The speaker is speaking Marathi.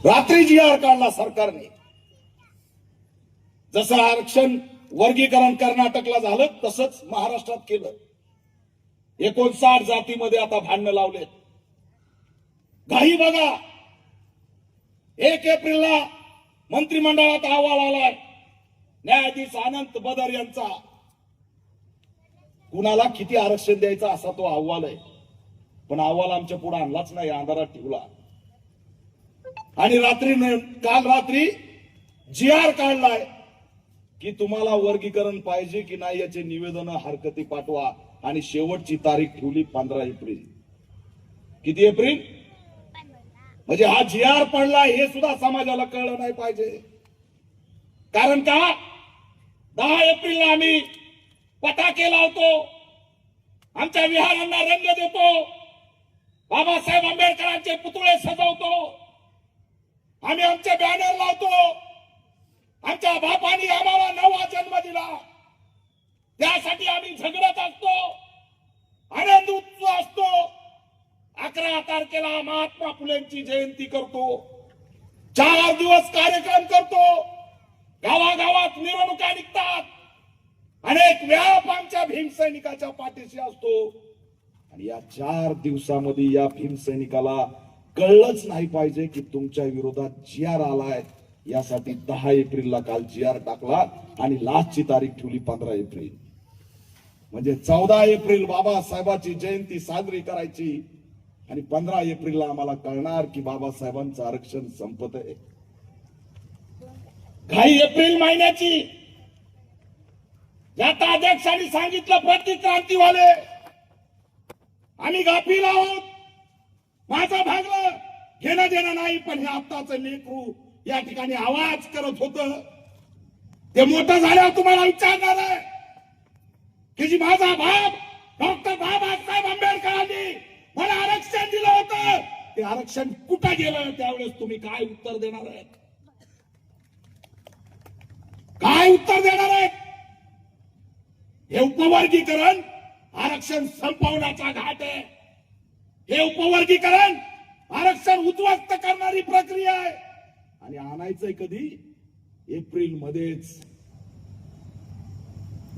रात्री जी आर काढला सरकारने. जसं आरक्षण वर्गीकरण कर्नाटकला झालं तसंच महाराष्ट्रात केलं. 59 जातीमध्ये आता भांडणं लावलेत. घाई बघा, 1 एप्रिलला मंत्रिमंडळात अहवाल आलाय न्यायाधीश अनंत बदर यांचा. कुणाला किती आरक्षण द्यायचं असा तो अहवाल आहे. पण अहवाल आमच्या पुढे आणलाच नाही, अंधारात ठेवला. आणि काल रात्री जी आर काढलाय की तुम्हाला वर्गीकरण पाहिजे की नाही याचे निवेदन हरकती पाठवा. आणि शेवटची तारीख ठेवली 15 एप्रिल. किती एप्रिल? म्हणजे हा जी आर पडला हे सुद्धा समाजाला कळलं नाही पाहिजे. कारण का 10 एप्रिलला आम्ही पटाके लावतो, आमच्या विहारांना रंग देतो, बाबासाहेब आंबेडकरांचे पुतळे सजवतो, आम्ही आमचे बॅनर लावतो. आमच्या बापांनी आम्हाला 9वा जन्म दिला, त्यासाठी आम्ही झगडत असतो, आनंद उत्सव असतो. 11 तारखेला महात्मा फुलेंची जयंती करतो, 4 दिवस कार्यक्रम करतो, गावागावात मिरवणुका निघतात, अनेक व्याप आमच्या भीमसैनिकाच्या पाठीशी असतो. आणि या 4 दिवसामध्ये या भीमसैनिकाला कळलंच नाही पाहिजे की तुमच्या विरोधात जी आर आलाय. यासाठी 10 एप्रिलला काल जी आर टाकला आणि लास्टची तारीख ठेवली 15 एप्रिल. म्हणजे 14 एप्रिल बाबासाहेबांची जयंती साजरी करायची आणि 15 एप्रिलला आम्हाला कळणार की बाबासाहेबांचं आरक्षण संपत आहे. काही एप्रिल महिन्याची आता अध्यक्षांनी सांगितलं प्रतिक्रांतीवाले आम्ही गाफील आहोत, माझं भागलं, घेणं देणं नाही. पण हे आत्ताचं लेकरू या ठिकाणी आवाज करत होतं, ते मोठं झाल्यावर तुम्हाला विचारणार आहे की जी माझा बाप डॉक्टर बाबासाहेब आंबेडकरांनी मला आरक्षण दिलं होतं, ते आरक्षण कुठं गेलं? त्यावेळेस तुम्ही काय उत्तर देणार आहे? काय उत्तर देणार आहे? हे उपवर्गीकरण आरक्षण संपवण्याचा घाट आहे. हे उपवर्गीकरण आरक्षण उद्ध्वस्त करणारी प्रक्रिया आहे. आणि आणायचंय कधी? एप्रिल मध्येच.